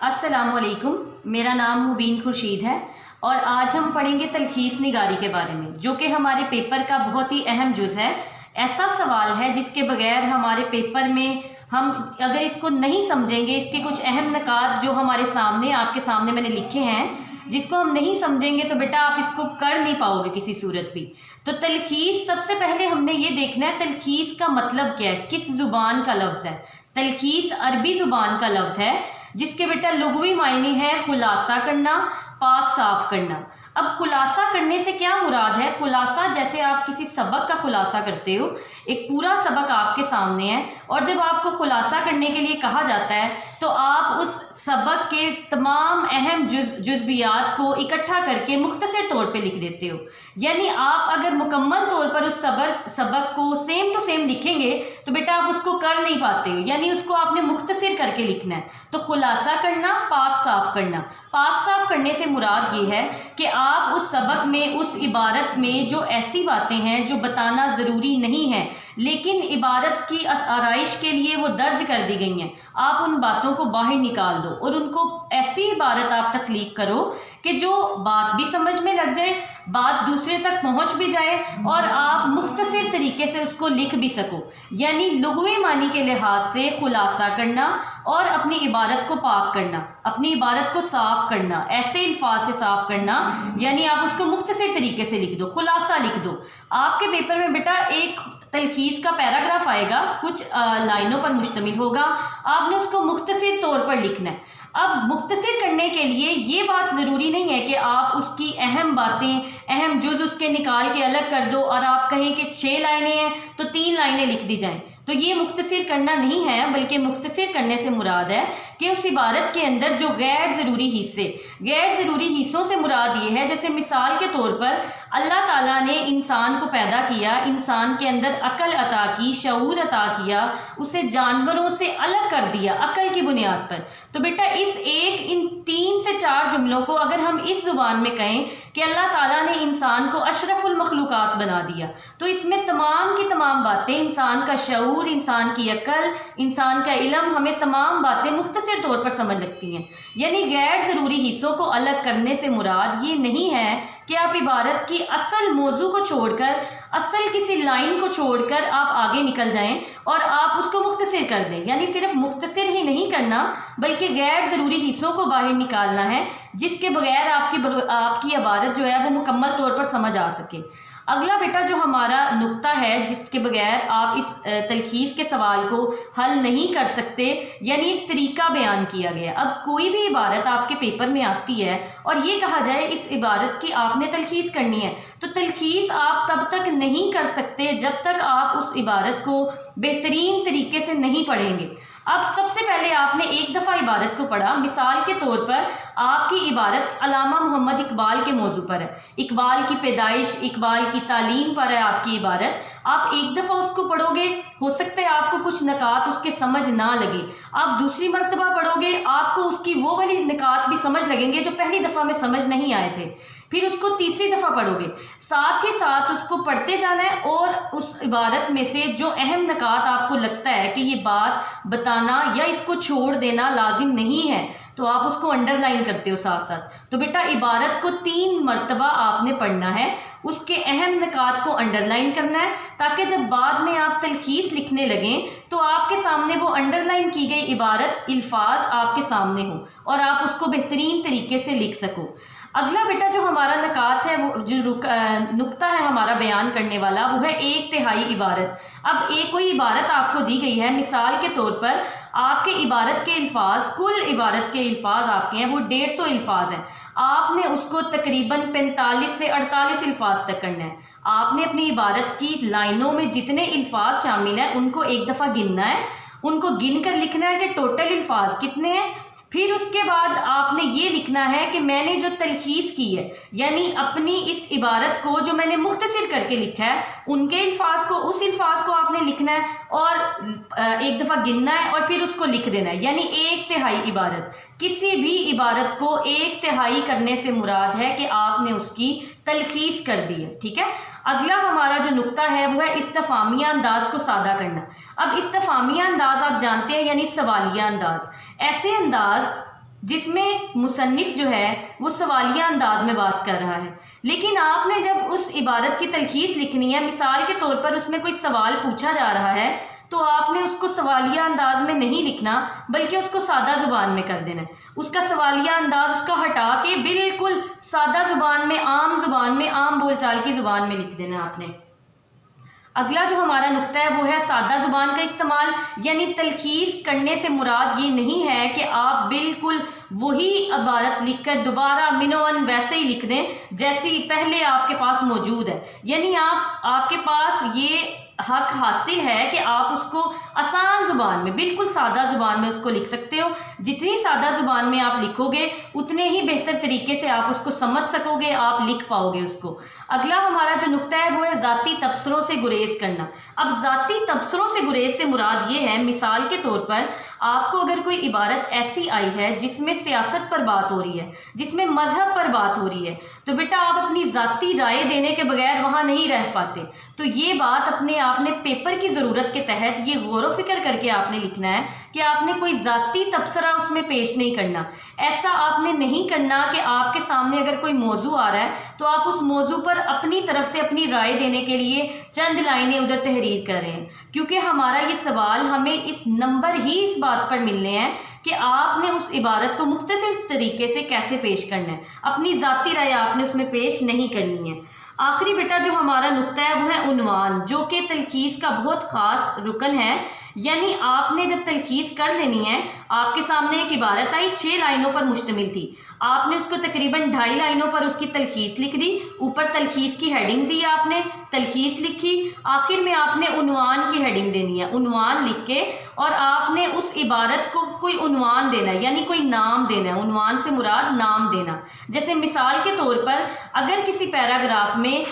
अस्सलाम वालेकुम। मेरा नाम मुबीन खुर्शीद है और आज हम पढ़ेंगे तलखीस निगारी के बारे में, जो कि हमारे पेपर का बहुत ही अहम जुज़ है। ऐसा सवाल है जिसके बगैर हमारे पेपर में हम अगर इसको नहीं समझेंगे, इसके कुछ अहम निकात जो हमारे सामने आपके सामने मैंने लिखे हैं, जिसको हम नहीं समझेंगे तो बेटा आप इसको कर नहीं पाओगे किसी सूरत भी। तो तलखीस, सबसे पहले हमने ये देखना है तलखीस का मतलब क्या है, किस ज़ुबान का लफ्ज़ है। तलखीस अरबी ज़ुबान का लफ्ज़ है जिसके बेटा लुग़वी मायने है खुलासा करना, पाक साफ करना। अब खुलासा करने से क्या मुराद है? खुलासा जैसे आप किसी सबक का खुलासा करते हो, एक पूरा सबक आपके सामने है और जब आपको खुलासा करने के लिए कहा जाता है तो आप उस सबक के तमाम अहम जुज़वियात को इकट्ठा करके मुख्तसर तौर पे लिख देते हो। यानी आप अगर मुकम्मल तौर पर उस सबक को सेम टू सेम लिखेंगे तो बेटा आप उसको कर नहीं पाते हो, यानी उसको आपने मुख्तसर करके लिखना है। तो खुलासा करना, पाक साफ करना। पाक साफ करने से मुराद ये है कि आप उस सबक में, उस इबारत में जो ऐसी बातें हैं जो बताना ज़रूरी नहीं है लेकिन इबारत की आराइश के लिए वो दर्ज कर दी गई हैं, आप उन बातों को बाहर निकाल दो और उनको ऐसी इबारत आप तख्लीक करो कि जो बात भी समझ में लग जाए, बात दूसरे तक पहुंच भी जाए और आप मुख्तसर तरीके से उसको लिख भी सको। यानी लुग़वी मानी के लिहाज से खुलासा करना और अपनी इबारत को पाक करना, अपनी इबारत को साफ़ करना, ऐसे अल्फाज से साफ़ करना, यानी आप उसको मुख्तसर तरीके से लिख दो, खुलासा लिख दो। आपके पेपर में बेटा एक तलखीस का पैराग्राफ आएगा, कुछ लाइनों पर मुश्तमिल होगा, आपने उसको मुख्तसर तौर पर लिखना है। अब मुख्तसर करने के लिए ये बात ज़रूरी नहीं है कि आप उसकी अहम बातें, अहम जुज़ उसके निकाल के अलग कर दो और आप कहें कि 6 लाइनें हैं तो 3 लाइनें लिख दी जाएं। तो ये मुख्तसर करना नहीं है, बल्कि मुख्तसर करने से मुराद है कि उस इबारत के अंदर जो गैर ज़रूरी हिस्सों से मुराद ये है, जैसे मिसाल के तौर पर अल्लाह ताला ने इंसान को पैदा किया, इंसान के अंदर अकल अता की, शऊर अता किया, उसे जानवरों से अलग कर दिया अकल की बुनियाद पर। तो बेटा इन 3 से 4 जुमलों को अगर हम इस ज़ुबान में कहें कि अल्लाह ताला ने इंसान को अशरफुल मखलूक़ात बना दिया, तो इसमें तमाम की तमाम बातें, इंसान का शऊर, इंसान की अकल, इंसान का इल्म, हमें तमाम बातें मुख्तसर तौर पर समझ लगती हैं। यानी गैर ज़रूरी हिस्सों को अलग करने से मुराद ये नहीं है कि आप इबारत की असल मौजू को छोड़कर, असल किसी लाइन को छोड़कर आप आगे निकल जाएं और आप उसको मुख्तसर कर दें। यानी सिर्फ मुख्तसर ही नहीं करना बल्कि गैर ज़रूरी हिस्सों को बाहर निकालना है, जिसके बगैर आपकी इबारत जो है वो मुकम्मल तौर पर समझ आ सके। अगला बेटा जो हमारा नुक्ता है जिसके बगैर आप इस तलखीस के सवाल को हल नहीं कर सकते, यानी एक तरीका बयान किया गया। अब कोई भी इबारत आपके पेपर में आती है और ये कहा जाए इस इबारत की आपने तलखीस करनी है, तो तलखीस आप तब तक नहीं कर सकते जब तक आप उस इबारत को बेहतरीन तरीके से नहीं पढ़ेंगे। अब सबसे पहले आपने एक दफ़ा इबारत को पढ़ा, मिसाल के तौर पर आपकी इबारत अल्लामा मोहम्मद इकबाल के मौजू पर है, इकबाल की पैदाइश, इकबाल की तालीम पर है आपकी इबारत। आप एक दफ़ा उसको पढ़ोगे, हो सकता है आपको कुछ निकात उसके समझ ना लगे, आप दूसरी मरतबा पढ़ोगे आपको उसकी वो वाली निकात भी समझ लगेंगे जो पहली दफ़ा में समझ नहीं आए थे, फिर उसको तीसरी दफ़ा पढ़ोगे, साथ ही साथ उसको पढ़ते जाना है और उस इबारत में से जो अहम निकात आपको लगता है कि ये बात बताना या इसको छोड़ देना लाजिम नहीं है तो आप उसको अंडरलाइन करते हो साथ साथ। तो बेटा इबारत को 3 मरतबा आपने पढ़ना है, उसके अहम निकात को अंडरलाइन करना है ताकि जब बाद में आप तलखीस लिखने लगें तो आपके सामने वो अंडरलाइन की गई इबारत, अल्फाज आपके सामने हो और आप उसको बेहतरीन तरीके से लिख सको। अगला बेटा जो हमारा निकात है, वो जो नुक्ता है हमारा बयान करने वाला, वो है 1/3 इबारत। अब कोई इबारत आपको दी गई है, मिसाल के तौर पर आपके इबारत के अल्फाज, कुल इबारत के अल्फाज आपके हैं वो 150 अल्फाज हैं, आपने उसको तकरीबन 45 से 48 अल्फाज तक करना है। आपने अपनी इबारत की लाइनों में जितने अल्फाज शामिल हैं उनको एक दफ़ा गिनना है, उनको गिन कर लिखना है कि टोटल अल्फाज कितने हैं। फिर उसके बाद आपने ये लिखना है कि मैंने जो तलखीस की है, यानी अपनी इस इबारत को जो मैंने मुख्तसर करके लिखा है, उनके अल्फाज को, उस अल्फाज को आपने लिखना है और एक दफ़ा गिनना है और फिर उसको लिख देना है। यानी 1/3 इबारत, किसी भी इबारत को 1/3 करने से मुराद है कि आपने उसकी तलखीस कर दी है। ठीक है, अगला हमारा जो नुक्ता है वो है इस्तफामिया अंदाज को सादा करना। अब इस्तफामिया अंदाज आप जानते हैं, यानी सवालिया अंदाज। ऐसे अंदाज جس میں مصنف جو ہے وہ سوالیہ انداز میں بات کر رہا ہے، لیکن آپ نے جب اس عبارت کی تلخیص لکھنی ہے، مثال کے طور پر اس میں کوئی سوال پوچھا جا رہا ہے، تو آپ نے اس کو سوالیہ انداز میں نہیں لکھنا بلکہ اس کو سادہ زبان میں کر دینا ہے۔ اس کا سوالیہ انداز اس کا ہٹا کے بالکل سادہ زبان میں، عام بول چال کی زبان میں لکھ دینا آپ نے۔ اگلا جو ہمارا نقطہ ہے وہ ہے سادہ زبان کا استعمال، یعنی تلخیص کرنے سے مراد یہ نہیں ہے کہ آپ بالکل وہی عبارت لکھ کر دوبارہ منوان ویسے ہی لکھ دیں جیسی پہلے آپ کے پاس موجود ہے، یعنی آپ کے پاس یہ حق حاصل ہے کہ آپ اس کو آسان زبان میں، بالکل سادہ زبان میں اس کو لکھ سکتے ہو۔ جتنی سادہ زبان میں آپ لکھو گے اتنے ہی بہتر طریقے سے آپ اس کو سمجھ سکو گے، آپ لکھ پاؤ گے اس کو۔ اگلا ہمارا جو نقطہ ہے وہ ہے ذاتی تبصروں سے گریز کرنا۔ اب ذاتی تبصروں سے گریز سے مراد یہ ہے، مثال کے طور پر آپ کو اگر کوئی عبارت ایسی آئی ہے جس میں سیاست پر بات ہو رہی ہے، جس میں مذہب پر بات ہو رہی ہے، تو بیٹا آپ اپنی ذاتی رائے دینے کے بغیر وہاں نہیں رہ پاتے۔ تو یہ بات اپنے آپ نے پیپر کی ضرورت کے تحت یہ غور و فکر کر کے آپ نے لکھنا ہے کہ آپ نے کوئی ذاتی تبصرہ اس میں پیش نہیں کرنا۔ ایسا آپ نے نہیں کرنا کہ آپ کے سامنے اگر کوئی موضوع آ رہا ہے تو آپ اس موضوع پر اپنی طرف سے اپنی رائے دینے کے لیے چند لائنیں ادھر تحریر کر رہے ہیں، کیونکہ ہمارا یہ سوال ہمیں اس نمبر ہی اس بات پر ملنے ہیں کہ آپ نے اس عبارت کو مختصر طریقے سے کیسے پیش کرنا ہے، اپنی ذاتی رائے آپ نے اس میں پیش نہیں کرنی ہے۔ آخری بیٹا جو ہمارا نقطہ ہے وہ ہے عنوان، جو کہ تلخیص کا بہت خاص رکن ہے، یعنی آپ نے جب تلخیص کر لینی ہے، آپ کے سامنے ایک عبارت آئی 6 لائنوں پر مشتمل تھی، آپ نے اس کو تقریباً 2.5 لائنوں پر اس کی تلخیص لکھ دی، اوپر تلخیص کی ہیڈنگ دی، آپ نے تلخیص لکھی، آخر میں آپ نے عنوان کی ہیڈنگ دینی ہے، عنوان لکھ کے اور آپ نے اس عبارت کو کوئی عنوان دینا ہے، یعنی کوئی نام دینا ہے، عنوان سے مراد نام دینا۔ جیسے مثال کے طور پر اگر کسی پیراگراف میں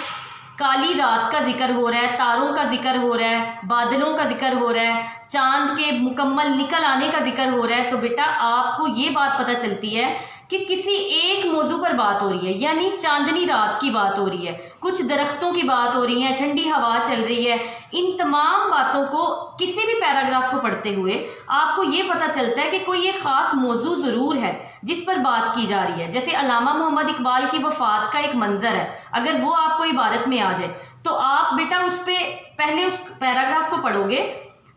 کالی رات کا ذکر ہو رہا ہے، تاروں کا ذکر ہو رہا ہے، بادلوں کا ذکر ہو رہا ہے، چاند کے مکمل نکل آنے کا ذکر ہو رہا ہے، تو بیٹا آپ کو یہ بات پتہ چلتی ہے کہ کسی ایک موضوع پر بات ہو رہی ہے، یعنی چاندنی رات کی بات ہو رہی ہے، کچھ درختوں کی بات ہو رہی ہے، ٹھنڈی ہوا چل رہی ہے۔ ان تمام باتوں کو کسی بھی پیراگراف کو پڑھتے ہوئے آپ کو یہ پتہ چلتا ہے کہ کوئی ایک خاص موضوع ضرور ہے جس پر بات کی جا رہی ہے۔ جیسے علامہ محمد اقبال کی وفات کا ایک منظر ہے، اگر وہ آپ کو عبارت میں آ جائے تو آپ بیٹا اس پہ پہلے اس پیراگراف کو پڑھو گے،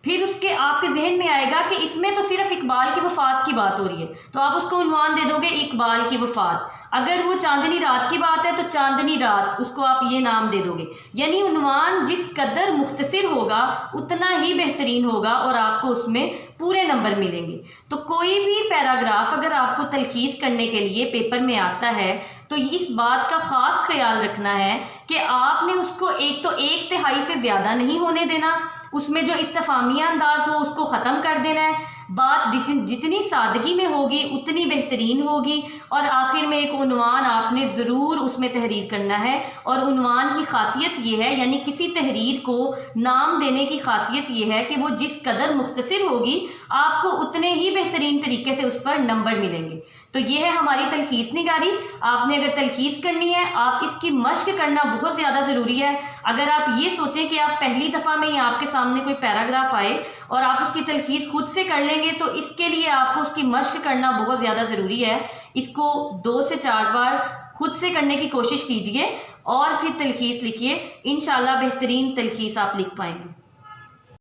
پھر اس کے آپ کے ذہن میں آئے گا کہ اس میں تو صرف اقبال کی وفات کی بات ہو رہی ہے، تو آپ اس کو عنوان دے دو گے اقبال کی وفات۔ اگر وہ چاندنی رات کی بات ہے تو چاندنی رات، اس کو آپ یہ نام دے دو گے۔ یعنی عنوان جس قدر مختصر ہوگا اتنا ہی بہترین ہوگا اور آپ کو اس میں پورے نمبر ملیں گے۔ تو کوئی بھی پیراگراف اگر آپ کو تلخیص کرنے کے لیے پیپر میں آتا ہے تو اس بات کا خاص خیال رکھنا ہے کہ آپ نے اس کو ایک تہائی سے زیادہ نہیں ہونے دینا، اس میں جو استفہامیہ انداز ہو اس کو ختم کر دینا ہے، بات جتنی سادگی میں ہوگی اتنی بہترین ہوگی، اور آخر میں ایک عنوان آپ نے ضرور اس میں تحریر کرنا ہے۔ اور عنوان کی خاصیت یہ ہے، یعنی کسی تحریر کو نام دینے کی خاصیت یہ ہے کہ وہ جس قدر مختصر ہوگی آپ کو اتنے ہی بہترین طریقے سے اس پر نمبر ملیں گے۔ تو یہ ہے ہماری تلخیص نگاری۔ آپ نے اگر تلخیص کرنی ہے، آپ اس کی مشق کرنا بہت زیادہ ضروری ہے۔ اگر آپ یہ سوچیں کہ آپ پہلی دفعہ میں ہی آپ کے سامنے کوئی پیراگراف آئے اور آپ اس کی تلخیص خود سے کر لیں گے تو اس کے لیے آپ کو اس کی مشق کرنا بہت زیادہ ضروری ہے۔ اس کو 2 سے 4 بار خود سے کرنے کی کوشش کیجئے اور پھر تلخیص لکھیے، انشاءاللہ بہترین تلخیص آپ لکھ پائیں گے۔